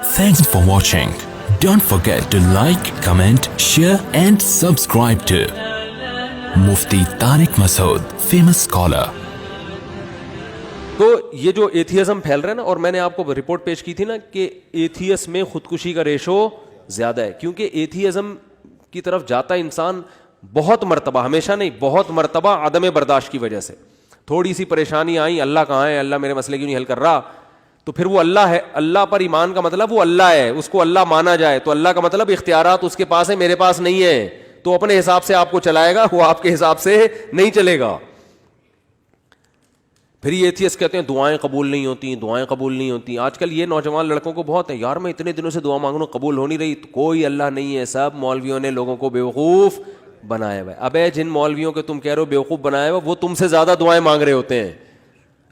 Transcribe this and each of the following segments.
Thanks for watching. Don't forget to like, comment, share and subscribe to Mufti Tariq Masood, famous scholar. تو یہ جو atheism پھیل رہا ہے نا, اور میں نے آپ کو رپورٹ پیش کی تھی نا کہ ایتھیس میں خودکشی کا ریشو زیادہ ہے, کیونکہ ایتھیزم کی طرف جاتا انسان بہت مرتبہ, ہمیشہ نہیں, بہت مرتبہ عدم برداشت کی وجہ سے. تھوڑی سی پریشانی آئی, اللہ کہاں ہے, اللہ میرے مسئلے کیوں نہیں حل کر رہا, تو پھر وہ اللہ ہے. اللہ پر ایمان کا مطلب وہ اللہ ہے, اس کو اللہ مانا جائے, تو اللہ کا مطلب اختیارات اس کے پاس ہیں, میرے پاس نہیں ہے, تو اپنے حساب سے آپ کو چلائے گا, وہ آپ کے حساب سے نہیں چلے گا. پھر یہ ایتھیسٹ کہتے ہیں دعائیں قبول نہیں ہوتی, دعائیں قبول نہیں ہوتی. آج کل یہ نوجوان لڑکوں کو بہت ہے, یار میں اتنے دنوں سے دعا مانگ رہا ہوں قبول ہو نہیں رہی. تو کوئی اللہ نہیں ہے, سب مولویوں نے لوگوں کو بیوقوف بنایا ہوا ہے. ابے جن مولویوں کے تم کہہ رہے ہو بیوقوف بنایا ہوا, وہ تم سے زیادہ دعائیں مانگ رہے ہوتے ہیں.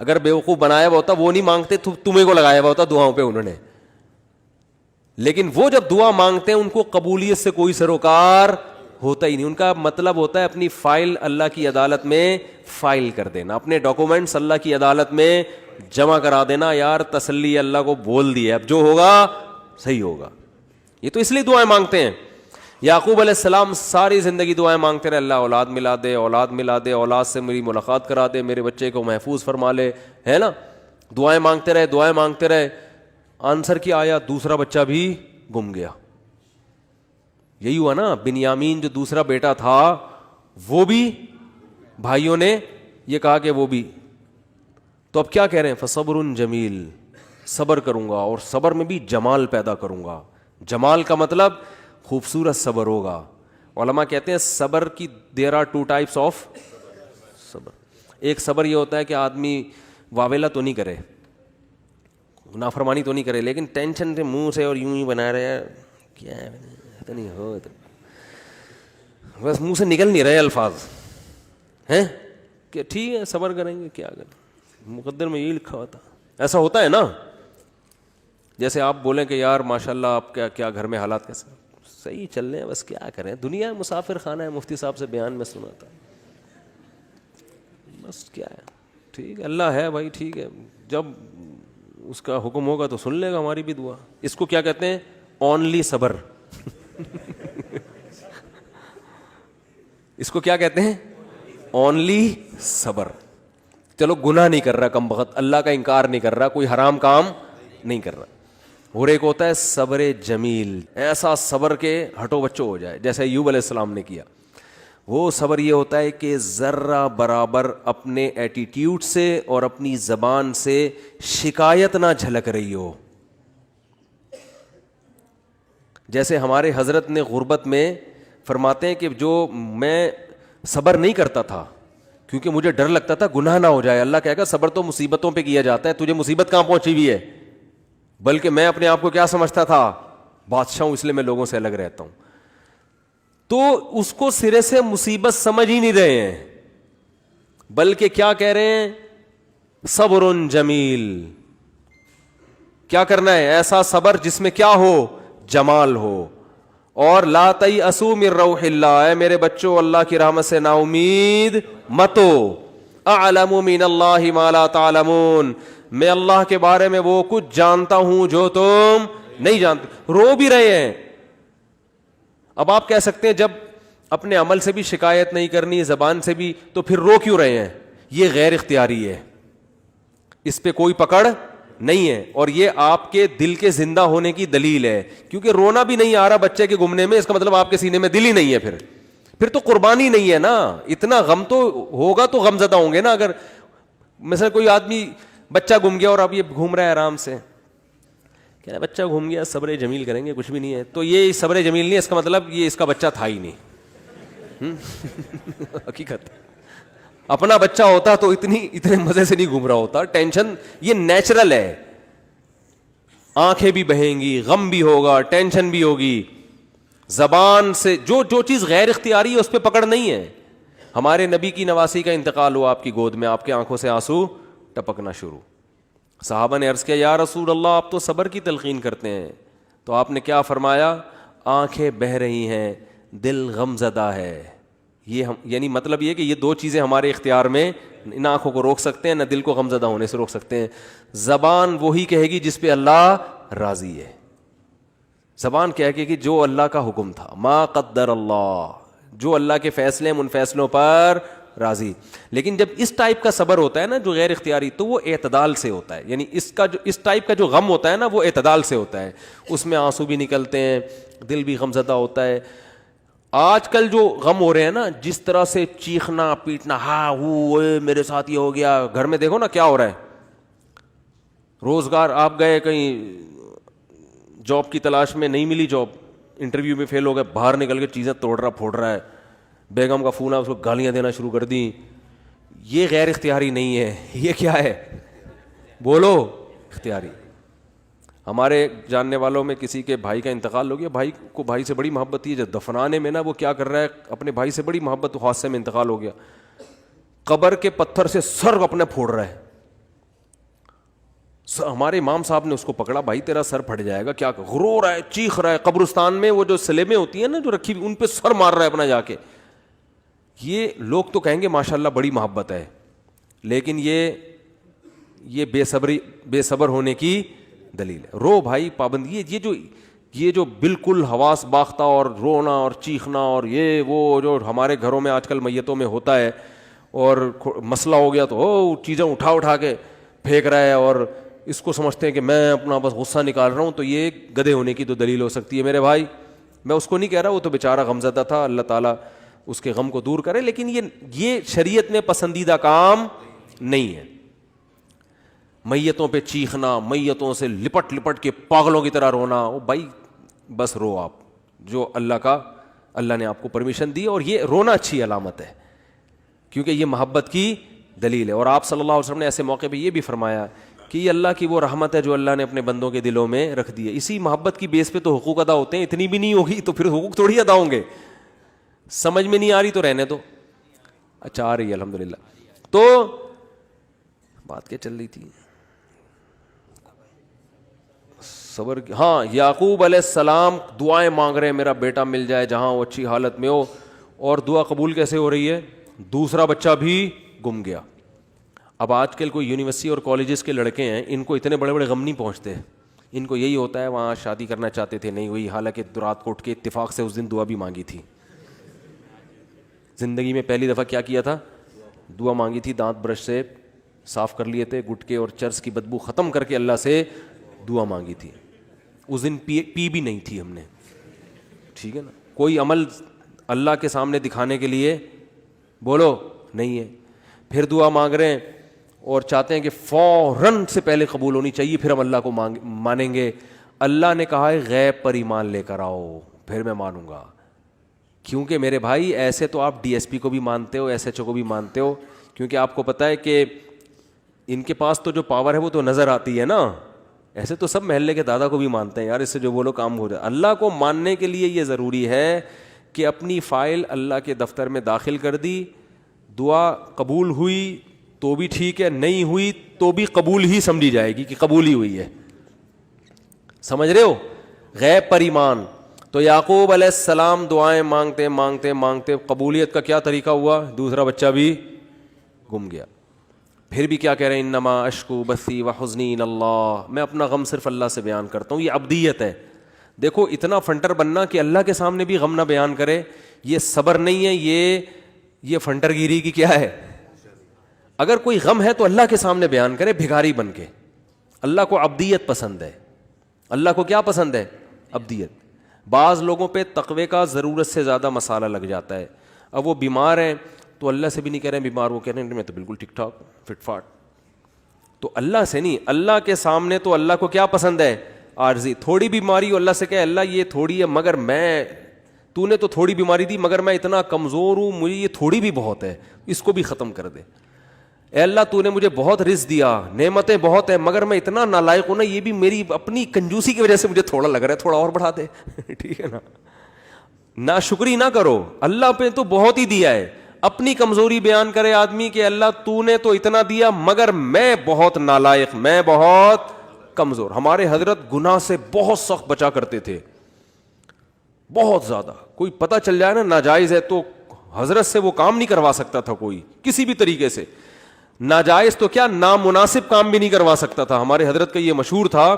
اگر بیوقوف بنایا ہوا ہوتا وہ نہیں مانگتے, تمہیں کو لگایا ہوا ہوتا دعاؤں پہ انہوں نے. لیکن وہ جب دعا مانگتے ہیں ان کو قبولیت سے کوئی سروکار ہوتا ہی نہیں. ان کا مطلب ہوتا ہے اپنی فائل اللہ کی عدالت میں فائل کر دینا, اپنے ڈاکومنٹس اللہ کی عدالت میں جمع کرا دینا. یار تسلی اللہ کو بول دی ہے, اب جو ہوگا صحیح ہوگا. یہ تو اس لیے دعائیں مانگتے ہیں. یعقوب علیہ السلام ساری زندگی دعائیں مانگتے رہے, اللہ اولاد ملا دے, اولاد ملا دے, اولاد سے میری ملاقات کرا دے, میرے بچے کو محفوظ فرما لے, ہے نا. دعائیں مانگتے رہے, دعائیں مانگتے رہے. آنسر کیا آیا, دوسرا بچہ بھی گم گیا. یہی ہوا نا, بنیامین جو دوسرا بیٹا تھا وہ بھی بھائیوں نے یہ کہا کہ وہ بھی. تو اب کیا کہہ رہے ہیں, فصبر جمیل, صبر کروں گا اور صبر میں بھی جمال پیدا کروں گا. جمال کا مطلب خوبصورت صبر ہوگا. علماء کہتے ہیں صبر کی دیر آر ٹو ٹائپس آف صبر. ایک صبر یہ ہوتا ہے کہ آدمی واویلا تو نہیں کرے, نافرمانی تو نہیں کرے, لیکن ٹینشن سے منہ سے اور یوں ہی بنا رہے ہیں, کیا ہے نہیں ہو, بس منہ سے نکل نہیں رہے الفاظ ہیں کہ ٹھیک ہے صبر کریں گے, کیا کریں, مقدر میں یہی لکھا ہوا تھا. ایسا ہوتا ہے نا, جیسے آپ بولیں کہ یار ماشاء اللہ آپ کیا گھر میں حالات کیسے, صحیح چل رہے ہیں, بس کیا کریں, دنیا مسافر خانہ ہے, مفتی صاحب سے بیان میں سنا تھا, بس کیا ہے, ٹھیک ہے اللہ ہے بھائی, ٹھیک ہے, جب اس کا حکم ہوگا تو سن لے گا ہماری بھی دعا. اس کو کیا کہتے ہیں, اونلی صبر. اس کو کیا کہتے ہیں, اونلی صبر. چلو گناہ نہیں کر رہا کم بخت, اللہ کا انکار نہیں کر رہا, کوئی حرام کام نہیں کر رہا. اور ایک ہوتا ہے صبر جمیل, ایسا صبر کے ہٹو بچو ہو جائے جیسے ایوب علیہ السلام نے کیا. وہ صبر یہ ہوتا ہے کہ ذرہ برابر اپنے ایٹیٹیوڈ سے اور اپنی زبان سے شکایت نہ جھلک رہی ہو. جیسے ہمارے حضرت نے غربت میں فرماتے ہیں کہ جو میں صبر نہیں کرتا تھا کیونکہ مجھے ڈر لگتا تھا گناہ نہ ہو جائے. اللہ کہے گا صبر تو مصیبتوں پہ کیا جاتا ہے, تجھے مصیبت کہاں پہنچی ہوئی ہے, بلکہ میں اپنے آپ کو کیا سمجھتا تھا, بادشاہ ہوں, اس لیے میں لوگوں سے الگ رہتا ہوں. تو اس کو سرے سے مصیبت سمجھ ہی نہیں رہے ہیں, بلکہ کیا کہہ رہے ہیں, صبر جمیل. کیا کرنا ہے, ایسا صبر جس میں کیا ہو, جمال ہو. اور لا تیأسوا من روح اللہ, اے میرے بچوں اللہ کی رحمت سے نا امید مت ہو. اعلم من اللہ ما لا تعلمون, میں اللہ کے بارے میں وہ کچھ جانتا ہوں جو تم نہیں جانتے. رو بھی رہے ہیں. اب آپ کہہ سکتے ہیں جب اپنے عمل سے بھی شکایت نہیں کرنی, زبان سے بھی, تو پھر رو کیوں رہے ہیں؟ یہ غیر اختیاری ہے, اس پہ کوئی پکڑ نہیں ہے, اور یہ آپ کے دل کے زندہ ہونے کی دلیل ہے. کیونکہ رونا بھی نہیں آ رہا بچے کے گمنے میں, اس کا مطلب آپ کے سینے میں دل ہی نہیں ہے. پھر تو قربانی نہیں ہے نا. اتنا غم تو ہوگا تو غم زدہ ہوں گے نا. اگر مثلا کوئی آدمی بچہ گم گیا اور اب یہ گھوم رہا ہے آرام سے, کہہ رہا بچہ گھوم گیا, صبر جمیل کریں گے, کچھ بھی نہیں ہے, تو یہ صبر جمیل نہیں, اس کا مطلب یہ اس کا بچہ تھا ہی نہیں. حقیقت اپنا بچہ ہوتا تو اتنے مزے سے نہیں گھوم رہا ہوتا. ٹینشن یہ نیچرل ہے, آنکھیں بھی بہیں گی, غم بھی ہوگا, ٹینشن بھی ہوگی. زبان سے جو چیز غیر اختیاری ہے اس پہ پکڑ نہیں ہے. ہمارے نبی کی نواسی کا انتقال ہوا آپ کی گود میں, آپ کے آنکھوں سے آنسو ٹپکنا شروع. صحابہ نے عرض کیا یا رسول اللہ آپ تو صبر کی تلقین کرتے ہیں, تو آپ نے کیا فرمایا, آنکھیں بہہ رہی ہیں, دل غم زدہ ہے. یہ یعنی مطلب یہ کہ یہ دو چیزیں ہمارے اختیار میں, نہ آنکھوں کو روک سکتے ہیں نہ دل کو غم زدہ ہونے سے روک سکتے ہیں. زبان وہی کہے گی جس پہ اللہ راضی ہے. زبان کہہ کے کہ جو اللہ کا حکم تھا، ما قدر اللہ، جو اللہ کے فیصلے ان فیصلوں پر راضی. لیکن جب اس ٹائپ کا صبر ہوتا ہے نا جو غیر اختیاری، تو وہ اعتدال سے ہوتا ہے. یعنی اس ٹائپ کا جو غم ہوتا ہے نا وہ اعتدال سے ہوتا ہے. اس میں آنسو بھی نکلتے ہیں، دل بھی غمزدہ ہوتا ہے. آج کل جو غم ہو رہے ہیں نا، جس طرح سے چیخنا پیٹنا، ہاں وہ میرے ساتھ یہ ہو گیا، گھر میں دیکھو نا کیا ہو رہا ہے. روزگار آپ گئے کہیں جاب کی تلاش میں، نہیں ملی جاب، انٹرویو میں فیل ہو گئے، باہر نکل کے چیزیں توڑ رہا پھوڑ رہا ہے، بیگم کا فون آ اس کو گالیاں دینا شروع کر دیں. یہ غیر اختیاری نہیں ہے، یہ کیا ہے؟ بولو، اختیاری. ہمارے جاننے والوں میں کسی کے بھائی کا انتقال ہو گیا، بھائی کو بھائی سے بڑی محبت تھی، جب دفنانے میں نا وہ کیا کر رہا ہے، اپنے بھائی سے بڑی محبت، حادثے میں انتقال ہو گیا، قبر کے پتھر سے سر اپنے پھوڑ رہا ہے. ہمارے امام صاحب نے اس کو پکڑا، بھائی تیرا سر پھٹ جائے گا، کیا رو رہا ہے، چیخ رہا ہے. قبرستان میں وہ جو سلیبیں ہوتی ہیں نا جو رکھی ہوئی، ان پہ سر مار رہا ہے اپنا جا کے. یہ لوگ تو کہیں گے ماشاءاللہ بڑی محبت ہے، لیکن یہ بے صبر ہونے کی دلیل ہے. رو بھائی پابندی. یہ جو بالکل حواس باختہ اور رونا اور چیخنا اور یہ وہ جو ہمارے گھروں میں آج کل میتوں میں ہوتا ہے، اور مسئلہ ہو گیا تو چیزیں اٹھا کے پھینک رہا ہے اور اس کو سمجھتے ہیں کہ میں اپنا بس غصہ نکال رہا ہوں، تو یہ گدھے ہونے کی تو دلیل ہو سکتی ہے. میرے بھائی، میں اس کو نہیں کہہ رہا، وہ تو بیچارہ غمزدہ تھا، اللہ تعالیٰ اس کے غم کو دور کرے، لیکن یہ شریعت میں پسندیدہ کام نہیں ہے. میتوں پہ چیخنا، میتوں سے لپٹ کے پاگلوں کی طرح رونا، وہ بھائی بس رو آپ، جو اللہ نے آپ کو پرمیشن دی. اور یہ رونا اچھی علامت ہے، کیونکہ یہ محبت کی دلیل ہے. اور آپ صلی اللہ علیہ وسلم نے ایسے موقع پہ یہ بھی فرمایا کہ یہ اللہ کی وہ رحمت ہے جو اللہ نے اپنے بندوں کے دلوں میں رکھ دی ہے. اسی محبت کی بیس پہ تو حقوق ادا ہوتے ہیں. اتنی بھی نہیں ہوگی تو پھر حقوق تھوڑی ادا ہوں گے. سمجھ میں نہیں آ رہی تو رہنے دو. اچھا آ رہی ہے الحمدللہ. تو بات کیا چل رہی تھی؟ صبر. ہاں، یعقوب علیہ السلام دعائیں مانگ رہے ہیں میرا بیٹا مل جائے جہاں وہ اچھی حالت میں ہو. اور دعا قبول کیسے ہو رہی ہے؟ دوسرا بچہ بھی گم گیا. اب آج کل کوئی یونیورسٹی اور کالجز کے لڑکے ہیں، ان کو اتنے بڑے بڑے غم نہیں پہنچتے. ان کو یہی ہوتا ہے وہاں شادی کرنا چاہتے تھے، نہیں ہوئی، حالانکہ رات کو اٹھ کے اتفاق سے اس دن دعا بھی مانگی تھی. زندگی میں پہلی دفعہ کیا تھا؟ دعا مانگی تھی. دانت برش سے صاف کر لیے تھے، گٹکے اور چرس کی بدبو ختم کر کے اللہ سے دعا مانگی تھی. اس دن پی بھی نہیں تھی ہم نے. ٹھیک ہے نا؟ کوئی عمل اللہ کے سامنے دکھانے کے لیے بولو نہیں ہے. پھر دعا مانگ رہے ہیں اور چاہتے ہیں کہ فوراً سے پہلے قبول ہونی چاہیے، پھر ہم اللہ کو مانیں گے. اللہ نے کہا ہے غیب پر ایمان لے کر آؤ پھر میں مانوں گا. کیونکہ میرے بھائی ایسے تو آپ ڈی ایس پی کو بھی مانتے ہو، ایس ایچ او کو بھی مانتے ہو، کیونکہ آپ کو پتہ ہے کہ ان کے پاس تو جو پاور ہے وہ تو نظر آتی ہے نا. ایسے تو سب محلے کے دادا کو بھی مانتے ہیں، یار اس سے جو بولو کام ہو جائے. اللہ کو ماننے کے لیے یہ ضروری ہے کہ اپنی فائل اللہ کے دفتر میں داخل کر دی. دعا قبول ہوئی تو بھی ٹھیک ہے، نہیں ہوئی تو بھی قبول ہی سمجھی جائے گی کہ قبول ہی ہوئی ہے. سمجھ رہے ہو؟ غیب پر ایمان. تو یعقوب علیہ السلام دعائیں مانگتے مانگتے مانگتے قبولیت کا کیا طریقہ ہوا؟ دوسرا بچہ بھی گم گیا. پھر بھی کیا کہہ رہے ہیں؟ انما اشکو بثی وحزنی الی اللہ، میں اپنا غم صرف اللہ سے بیان کرتا ہوں. یہ عبدیت ہے. دیکھو اتنا فنٹر بننا کہ اللہ کے سامنے بھی غم نہ بیان کرے، یہ صبر نہیں ہے، یہ فنٹر گیری کی کیا ہے؟ اگر کوئی غم ہے تو اللہ کے سامنے بیان کرے بھکاری بن کے. اللہ کو عبدیت پسند ہے. اللہ کو کیا پسند ہے؟ عبدیت. بعض لوگوں پہ تقوی کا ضرورت سے زیادہ مسالہ لگ جاتا ہے. اب وہ بیمار ہیں تو اللہ سے بھی نہیں کہہ رہے ہیں بیمار، وہ کہہ رہے ہیں میں تو بالکل ٹھیک ٹھاک فٹ فاٹ. تو اللہ سے نہیں، اللہ کے سامنے تو اللہ کو کیا پسند ہے؟ عارضی. تھوڑی بیماری ہو اللہ سے کہے اللہ یہ تھوڑی ہے مگر تو نے تو تھوڑی بیماری دی مگر میں اتنا کمزور ہوں، مجھے یہ تھوڑی بھی بہت ہے، اس کو بھی ختم کر دے. اے اللہ تو نے مجھے بہت رزق دیا، نعمتیں بہت ہیں، مگر میں اتنا نالائق ہوں نا، یہ بھی میری اپنی کنجوسی کی وجہ سے مجھے تھوڑا لگ رہا ہے، تھوڑا اور بڑھا دے. ٹھیک ہے نا؟ ناشکری نہ کرو، اللہ پہ تو بہت ہی دیا ہے. اپنی کمزوری بیان کرے آدمی کہ اللہ تو نے تو اتنا دیا مگر میں بہت نالائق، میں بہت کمزور. ہمارے حضرت گناہ سے بہت سخت بچا کرتے تھے، بہت زیادہ. کوئی پتہ چل جائے نا ناجائز ہے تو حضرت سے وہ کام نہیں کروا سکتا تھا کوئی کسی بھی طریقے سے. ناجائز تو کیا نامناسب کام بھی نہیں کروا سکتا تھا. ہمارے حضرت کا یہ مشہور تھا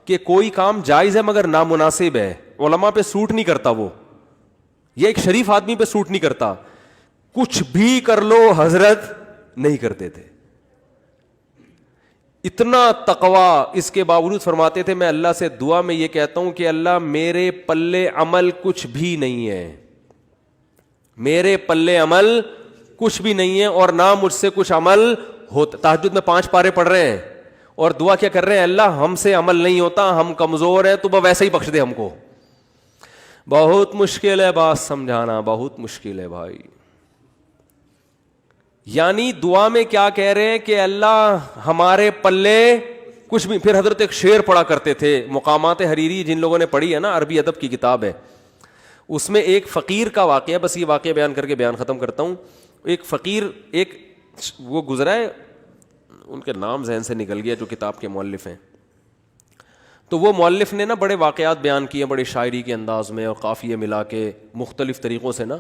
کہ کوئی کام جائز ہے مگر نامناسب ہے, علماء پہ سوٹ نہیں کرتا, وہ یہ ایک شریف آدمی پہ سوٹ نہیں کرتا, کچھ بھی کر لو حضرت نہیں کرتے تھے. اتنا تقویٰ, اس کے باوجود فرماتے تھے میں اللہ سے دعا میں یہ کہتا ہوں کہ اللہ میرے پلے عمل کچھ بھی نہیں ہے, میرے پلے عمل کچھ بھی نہیں ہے, اور نہ مجھ سے کچھ عمل ہوتا. تہجد میں 5 پارے پڑھ رہے ہیں اور دعا کیا کر رہے ہیں, اللہ ہم سے عمل نہیں ہوتا, ہم کمزور ہیں, تو ویسے ہی بخش دے ہم کو. بہت مشکل ہے بات سمجھانا, بہت مشکل ہے بھائی. یعنی دعا میں کیا کہہ رہے ہیں کہ اللہ ہمارے پلے کچھ بھی. پھر حضرت ایک شعر پڑھا کرتے تھے, مقامات حریری جن لوگوں نے پڑھی ہے نا, عربی ادب کی کتاب ہے, اس میں ایک فقیر کا واقعہ, بس یہ واقعہ بیان کر کے بیان ختم کرتا ہوں. ایک فقیر, ایک وہ گزرا ہے, ان کے نام ذہن سے نکل گیا جو کتاب کے مؤلف ہیں, تو وہ مؤلف نے نا بڑے واقعات بیان کیے بڑے شاعری کے انداز میں اور قافیے ملا کے مختلف طریقوں سے نا.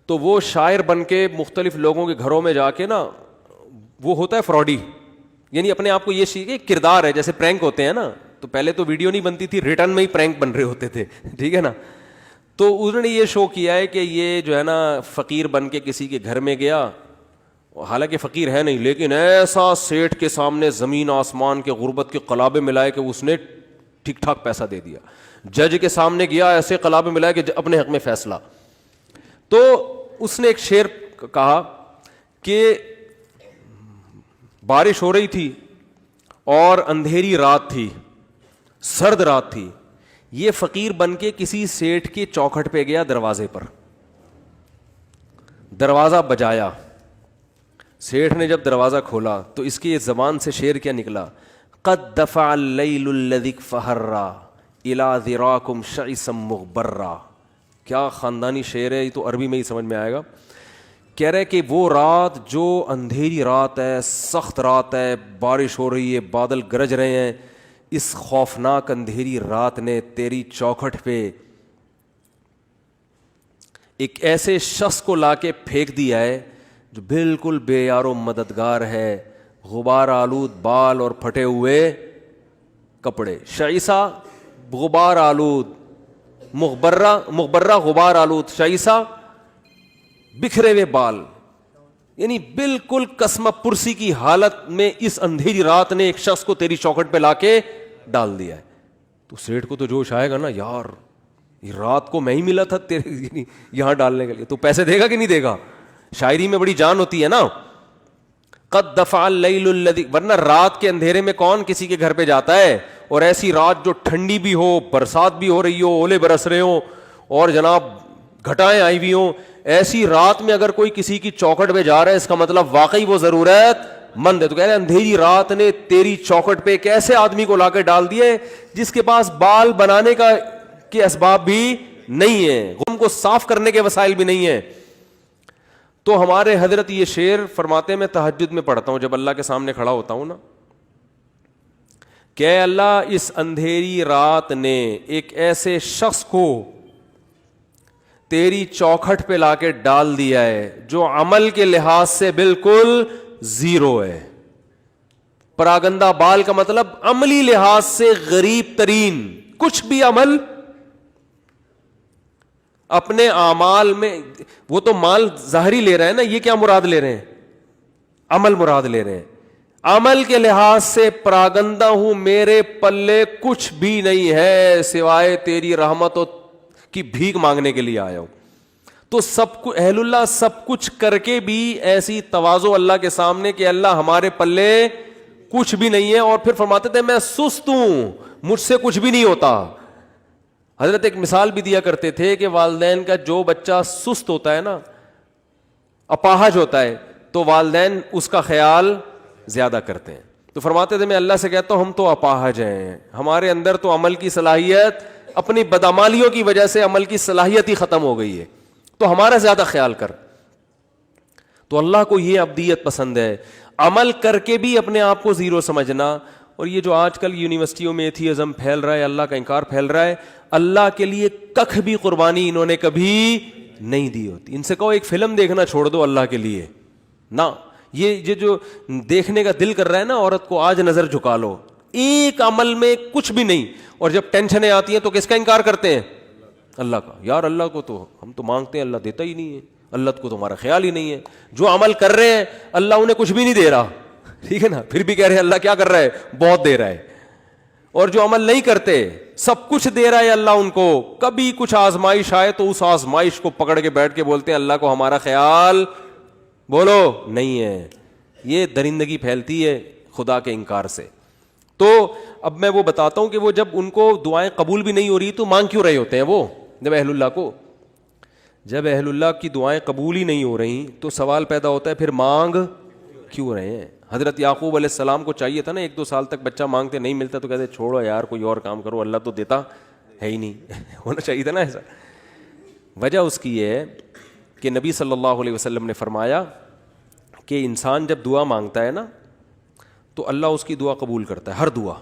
تو وہ شاعر بن کے مختلف لوگوں کے گھروں میں جا کے نا, وہ ہوتا ہے فراڈی, یعنی اپنے آپ کو یہ سیکھے کردار ہے, جیسے پرینک ہوتے ہیں نا, تو پہلے تو ویڈیو نہیں بنتی تھی, ریٹرن میں ہی پرینک بن رہے ہوتے تھے, ٹھیک ہے نا. تو انہوں نے یہ شو کیا ہے کہ یہ جو ہے نا فقیر بن کے کسی کے گھر میں گیا, حالانکہ فقیر ہے نہیں, لیکن ایسا سیٹھ کے سامنے زمین آسمان کے غربت کے قلابے ملائے کہ اس نے ٹھیک ٹھاک پیسہ دے دیا. جج کے سامنے گیا, ایسے قلابے ملائے کہ اپنے حق میں فیصلہ. تو اس نے ایک شعر کہا کہ بارش ہو رہی تھی اور اندھیری رات تھی, سرد رات تھی. یہ فقیر بن کے کسی سیٹھ کے چوکھٹ پہ گیا, دروازے پر دروازہ بجایا. سیٹھ نے جب دروازہ کھولا تو اس کی زبان سے شعر کیا نکلا, قد دفع اللیل الذی فہرا الی ذراکم شعثا مغبرا. کیا خاندانی شعر ہے, یہ تو عربی میں ہی سمجھ میں آئے گا. کہہ رہے کہ وہ رات جو اندھیری رات ہے, سخت رات ہے, بارش ہو رہی ہے, بادل گرج رہے ہیں, اس خوفناک اندھیری رات نے تیری چوکھٹ پہ ایک ایسے شخص کو لا کے پھینک دیا ہے جو بالکل بے یار و مددگار ہے, غبار آلود بال اور پھٹے ہوئے کپڑے. شعیسا غبار آلود, مغبرہ غبار آلود, شعیسا بکھرے ہوئے بال, یعنی بالکل قسم پرسی کی حالت میں اس اندھیری رات نے ایک شخص کو تیری چوکھٹ پہ لا کے ڈال دیا ہے. تو سیٹھ کو تو جوش آئے گا نا, یار یہ رات کو میں ہی ملا تھا تیرے یہاں ڈالنے کے لیے, تو پیسے دے گا کہ نہیں دے گا. شاعری میں بڑی جان ہوتی ہے نا. قد دفع اللیل الذی, ورنہ رات کے اندھیرے میں کون کسی کے گھر پہ جاتا ہے, اور ایسی رات جو ٹھنڈی بھی ہو, برسات بھی ہو رہی ہو, اولے برس رہے ہوں اور جناب گھٹائیں آئی ہوئی ہوں, ایسی رات میں اگر کوئی کسی کی چوکھٹ پہ جا رہا ہے اس کا مطلب واقعی وہ ضرورت مند ہے. تو کہہ رہے اندھیری رات نے تیری چوکھٹ پہ ایک ایسے آدمی کو لا کے ڈال دیے جس کے پاس بال بنانے کا کے اسباب بھی نہیں ہے, غم کو صاف کرنے کے وسائل بھی نہیں ہیں. تو ہمارے حضرت یہ شعر فرماتے, میں تہجد میں پڑھتا ہوں جب اللہ کے سامنے کھڑا ہوتا ہوں نا, کہ اللہ اس اندھیری رات نے ایک ایسے شخص کو تیری چوکھٹ پہ لا کے ڈال دیا ہے جو عمل کے لحاظ سے بالکل زیرو ہے. پراگندہ بال کا مطلب عملی لحاظ سے غریب ترین, کچھ بھی عمل اپنے اعمال میں, وہ تو مال ظاہری لے رہے ہیں نا, یہ کیا مراد لے رہے ہیں, عمل مراد لے رہے ہیں. عمل کے لحاظ سے پراگندہ ہوں, میرے پلے کچھ بھی نہیں ہے سوائے تیری رحمت کی بھیک مانگنے کے لیے آیا ہوں. تو سب کو اہل اللہ سب کچھ کر کے بھی ایسی تواضع اللہ کے سامنے کہ اللہ ہمارے پلے کچھ بھی نہیں ہے. اور پھر فرماتے تھے میں سست ہوں, مجھ سے کچھ بھی نہیں ہوتا. حضرت ایک مثال بھی دیا کرتے تھے کہ والدین کا جو بچہ سست ہوتا ہے نا, اپاہج ہوتا ہے, تو والدین اس کا خیال زیادہ کرتے ہیں. تو فرماتے تھے میں اللہ سے کہتا ہوں ہم تو اپاہج ہیں, ہمارے اندر تو عمل کی صلاحیت, اپنی بدعمالیوں کی وجہ سے عمل کی صلاحیت ہی ختم ہو گئی ہے, تو ہمارا زیادہ خیال کر. تو اللہ کو یہ ابدیت پسند ہے, عمل کر کے بھی اپنے آپ کو زیرو سمجھنا. اور یہ جو آج کل یونیورسٹیوں میں ایتھیزم پھیل رہا ہے, اللہ کا انکار پھیل رہا ہے, اللہ کے لیے ککھ بھی قربانی انہوں نے کبھی نہیں دی ہوتی. ان سے کہو ایک فلم دیکھنا چھوڑ دو اللہ کے لیے نا, یہ جو دیکھنے کا دل کر رہا ہے نا عورت کو, آج نظر جھکا لو, ایک عمل میں کچھ بھی نہیں. اور جب ٹینشنیں آتی ہیں تو کس کا انکار کرتے ہیں؟ اللہ کا. یار اللہ کو تو ہم تو مانگتے ہیں, اللہ دیتا ہی نہیں ہے, اللہ کو تو ہمارا خیال ہی نہیں ہے. جو عمل کر رہے ہیں اللہ انہیں کچھ بھی نہیں دے رہا, ٹھیک ہے نا, پھر بھی کہہ رہے ہیں اللہ کیا کر رہا ہے, بہت دے رہا ہے. اور جو عمل نہیں کرتے سب کچھ دے رہا ہے اللہ ان کو. کبھی کچھ آزمائش آئے تو اس آزمائش کو پکڑ کے بیٹھ کے بولتے ہیں اللہ کو ہمارا خیال بولو نہیں ہے. یہ درندگی پھیلتی ہے خدا کے انکار سے. تو اب میں وہ بتاتا ہوں کہ وہ جب ان کو دعائیں قبول بھی نہیں ہو رہی تو مانگ کیوں رہے ہوتے ہیں وہ, جب اہل اللہ کی دعائیں قبول ہی نہیں ہو رہی تو سوال پیدا ہوتا ہے پھر مانگ کیوں رہے ہیں. حضرت یعقوب علیہ السلام کو چاہیے تھا نا 1-2 سال تک بچہ مانگتے نہیں ملتا تو کہتے چھوڑو یار کوئی اور کام کرو, اللہ تو دیتا ہے ہی نہیں. ہونا چاہیے تھا نا ایسا. وجہ اس کی یہ ہے کہ نبی صلی اللہ علیہ وسلم نے فرمایا کہ انسان جب دعا مانگتا ہے نا تو اللہ اس کی دعا قبول کرتا ہے, ہر دعا.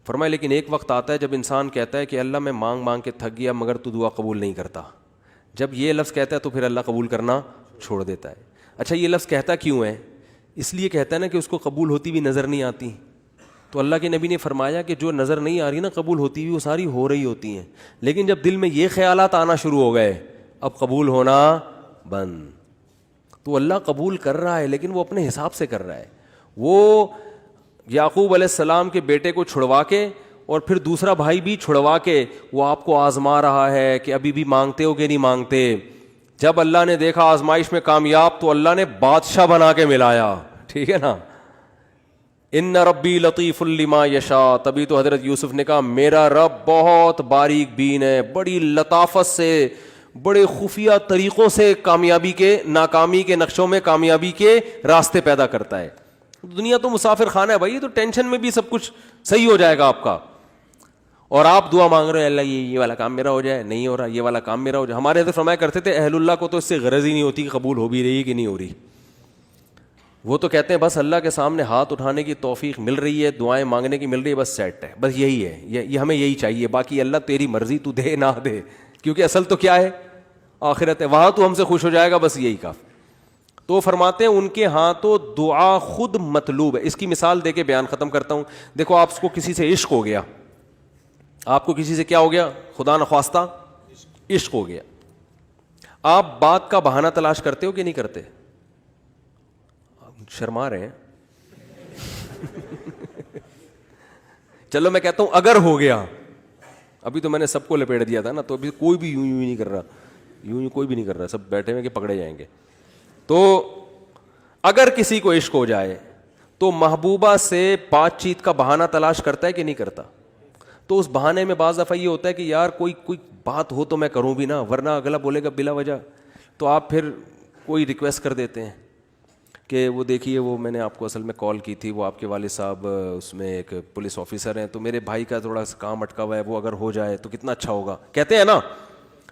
فرمایا لیکن ایک وقت آتا ہے جب انسان کہتا ہے کہ اللہ میں مانگ مانگ کے تھک گیا مگر تو دعا قبول نہیں کرتا. جب یہ لفظ کہتا ہے تو پھر اللہ قبول کرنا چھوڑ دیتا ہے. اچھا یہ لفظ کہتا کیوں ہے؟ اس لیے کہتا ہے نا کہ اس کو قبول ہوتی بھی نظر نہیں آتی. تو اللہ کے نبی نے فرمایا کہ جو نظر نہیں آ رہی نا قبول ہوتی ہوئی وہ ساری ہو رہی ہوتی ہیں, لیکن جب دل میں یہ خیالات آنا شروع ہو گئے اب قبول ہونا بند. تو اللہ قبول کر رہا ہے لیکن وہ اپنے حساب سے کر رہا ہے. وہ یعقوب علیہ السلام کے بیٹے کو چھڑوا کے اور پھر دوسرا بھائی بھی چھڑوا کے وہ آپ کو آزما رہا ہے کہ ابھی بھی مانگتے ہو کہ نہیں مانگتے. جب اللہ نے دیکھا آزمائش میں کامیاب تو اللہ نے بادشاہ بنا کے ملایا, ٹھیک ہے نا. ان ربی لطیف لما یشاء, تبھی تو حضرت یوسف نے کہا میرا رب بہت باریک بین ہے, بڑی لطافت سے بڑے خفیہ طریقوں سے کامیابی کے ناکامی کے نقشوں میں کامیابی کے راستے پیدا کرتا ہے. دنیا تو مسافر خانہ ہے بھائی, تو ٹینشن میں بھی سب کچھ صحیح ہو جائے گا آپ کا. اور آپ دعا مانگ رہے ہیں اللہ یہ والا کام میرا ہو جائے, نہیں ہو رہا, یہ والا کام میرا ہو جائے. ہمارے حضرت فرمایا کرتے تھے اہل اللہ کو تو اس سے غرض ہی نہیں ہوتی کہ قبول ہو بھی رہی ہے کہ نہیں ہو رہی. وہ تو کہتے ہیں بس اللہ کے سامنے ہاتھ اٹھانے کی توفیق مل رہی ہے, دعائیں مانگنے کی مل رہی ہے, بس سیٹ ہے, بس یہی ہے, یہ ہمیں یہی چاہیے, باقی اللہ تیری مرضی, تو دے نہ دے, کیونکہ اصل تو کیا ہے آخرت ہے, وہاں تو ہم سے خوش ہو جائے گا, بس یہی کافی. تو فرماتے ہیں ان کے ہاں تو دعا خود مطلوب ہے. اس کی مثال دے کے بیان ختم کرتا ہوں. دیکھو آپ کو کسی سے عشق ہو گیا, آپ کو کسی سے کیا ہو گیا, خدا نخواستہ عشق ہو گیا, آپ بات کا بہانہ تلاش کرتے ہو کہ نہیں کرتے؟ شرما رہے ہیں. چلو میں کہتا ہوں اگر ہو گیا, ابھی تو میں نے سب کو لپیٹ دیا تھا نا, تو ابھی کوئی بھی یوں نہیں کر رہا, یوں کوئی بھی نہیں کر رہا, سب بیٹھے ہوئے کہ پکڑے جائیں گے. تو اگر کسی کو عشق ہو جائے تو محبوبہ سے بات چیت کا بہانہ تلاش کرتا ہے کہ نہیں کرتا؟ تو اس بہانے میں بعض دفعہ یہ ہوتا ہے کہ یار کوئی بات ہو تو میں کروں بھی نا, ورنہ اگلا بولے گا بلا وجہ, تو آپ پھر کوئی ریکویسٹ کر دیتے ہیں کہ وہ دیکھیے وہ میں نے آپ کو اصل میں کال کی تھی, وہ آپ کے والد صاحب اس میں ایک پولیس آفیسر ہیں, تو میرے بھائی کا تھوڑا سا کام اٹکا ہوا ہے, وہ اگر ہو جائے تو کتنا اچھا ہوگا, کہتے ہیں نا.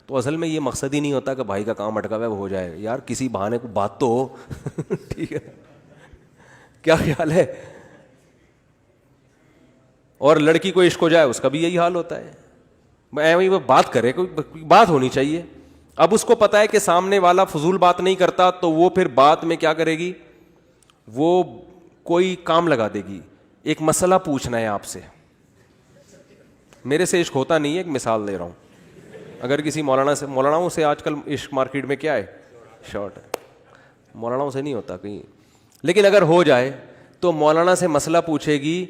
تو اصل میں یہ مقصد ہی نہیں ہوتا کہ بھائی کا کام اٹکا ہوا ہے وہ ہو جائے, یار کسی بہانے کو بات تو ہو. ٹھیک ہے, کیا خیال ہے؟ اور لڑکی کو عشق ہو جائے اس کا بھی یہی حال ہوتا ہے, وہ بات کرے, کوئی بات ہونی چاہیے. اب اس کو پتا ہے کہ سامنے والا فضول بات نہیں کرتا, تو وہ پھر بات میں کیا کرے گی, وہ کوئی کام لگا دے گی. ایک مسئلہ پوچھنا ہے آپ سے, میرے سے عشق ہوتا نہیں ہے, ایک مثال دے رہا ہوں. اگر کسی مولاناؤں سے آج کل عشق مارکیٹ میں کیا ہے, شارٹ ہے, مولاناؤں سے نہیں ہوتا کہیں. لیکن اگر ہو جائے تو مولانا سے مسئلہ پوچھے گی,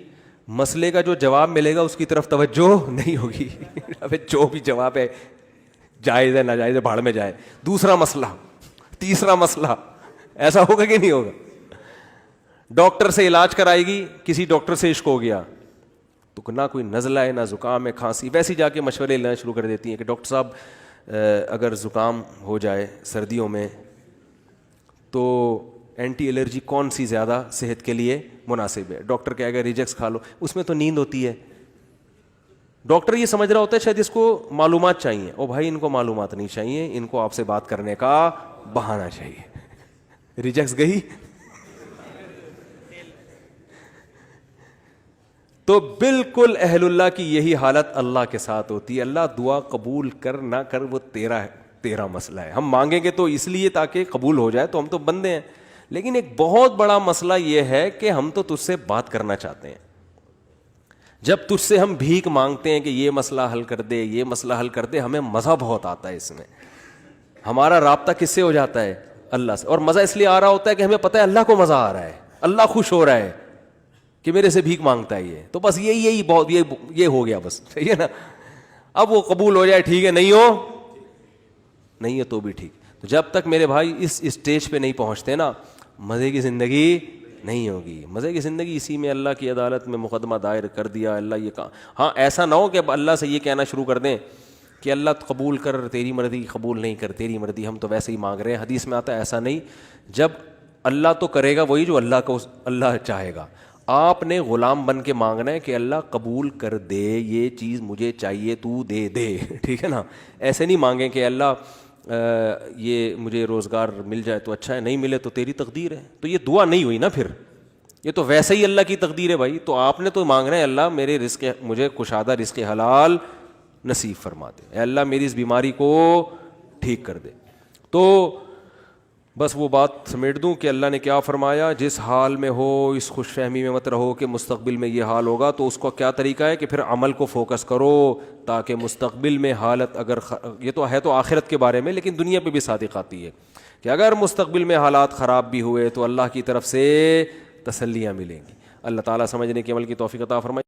مسئلے کا جو جواب ملے گا اس کی طرف توجہ نہیں ہوگی. ابے جو بھی جواب ہے جائز ہے ناجائز ہے بھاڑ میں جائے. دوسرا مسئلہ, تیسرا مسئلہ, ایسا ہوگا کہ نہیں ہوگا؟ ڈاکٹر سے علاج کرائے گی, کسی ڈاکٹر سے عشق ہو گیا تو نہ کوئی نزلہ ہے نہ زکام ہے کھانسی, ویسے جا کے مشورے لینا شروع کر دیتی ہیں کہ ڈاکٹر صاحب اگر زکام ہو جائے سردیوں میں تو اینٹی الرجی کون سی زیادہ صحت کے لیے مناسب ہے؟ ڈاکٹر کہے گا ریجکس کھا لو, اس میں تو نیند ہوتی ہے. ڈاکٹر یہ سمجھ رہا ہوتا ہے شاید اس کو معلومات چاہیے, او بھائی ان کو معلومات نہیں چاہیے, ان کو آپ سے بات کرنے کا بہانہ چاہیے. ریجکس گئی تو بالکل اہل اللہ کی یہی حالت اللہ کے ساتھ ہوتی ہے. اللہ دعا قبول کر نہ کر وہ تیرا مسئلہ ہے. ہم مانگیں گے تو اس لیے تاکہ قبول ہو جائے, تو ہم تو بندے ہیں. لیکن ایک بہت بڑا مسئلہ یہ ہے کہ ہم تو تجھ سے بات کرنا چاہتے ہیں, جب تجھ سے ہم بھیک مانگتے ہیں کہ یہ مسئلہ حل کر دے، یہ مسئلہ حل کر دے، ہمیں مزہ بہت آتا ہے اس میں. ہمارا رابطہ کس سے ہو جاتا ہے؟ اللہ سے. اور مزہ اس لیے آ رہا ہوتا ہے کہ ہمیں پتہ ہے اللہ کو مزہ آ رہا ہے، اللہ خوش ہو رہا ہے کہ میرے سے بھیک مانگتا ہے یہ. تو بس یہی بہت یہ ہو گیا بس، صحیح ہے نا. اب وہ قبول ہو جائے ٹھیک ہے، نہیں ہے تو بھی ٹھیک. تو جب تک میرے بھائی اس اسٹیج پہ نہیں پہنچتے نا، مزے کی زندگی نہیں ہوگی. مزے کی زندگی اسی میں اللہ کی عدالت میں مقدمہ دائر کر دیا، اللہ یہ کہا. ہاں ایسا نہ ہو کہ اب اللہ سے یہ کہنا شروع کر دیں کہ اللہ قبول کر، تیری مرضی، قبول نہیں کر تیری مرضی، ہم تو ویسے ہی مانگ رہے ہیں. حدیث میں آتا ہے ایسا نہیں. جب اللہ تو کرے گا وہی جو اللہ چاہے گا. آپ نے غلام بن کے مانگنا ہے کہ اللہ قبول کر دے، یہ چیز مجھے چاہیے تو دے دے. ٹھیک ہے نا. ایسے نہیں مانگیں کہ اللہ یہ مجھے روزگار مل جائے تو اچھا ہے، نہیں ملے تو تیری تقدیر ہے. تو یہ دعا نہیں ہوئی نا، پھر یہ تو ویسے ہی اللہ کی تقدیر ہے بھائی. تو آپ نے تو مانگنا ہے اللہ میرے رزق، مجھے کشادہ رزق حلال نصیب فرما دے، اے اللہ میری اس بیماری کو ٹھیک کر دے. تو بس وہ بات سمیٹ دوں کہ اللہ نے کیا فرمایا، جس حال میں ہو اس خوش فہمی میں مت رہو کہ مستقبل میں یہ حال ہوگا. تو اس کا کیا طریقہ ہے کہ پھر عمل کو فوکس کرو تاکہ مستقبل میں حالت اگر یہ تو ہے تو آخرت کے بارے میں، لیکن دنیا پہ بھی صادق آتی ہے کہ اگر مستقبل میں حالات خراب بھی ہوئے تو اللہ کی طرف سے تسلیاں ملیں گی. اللہ تعالیٰ سمجھنے کی عمل کی توفیق عطا فرمائے.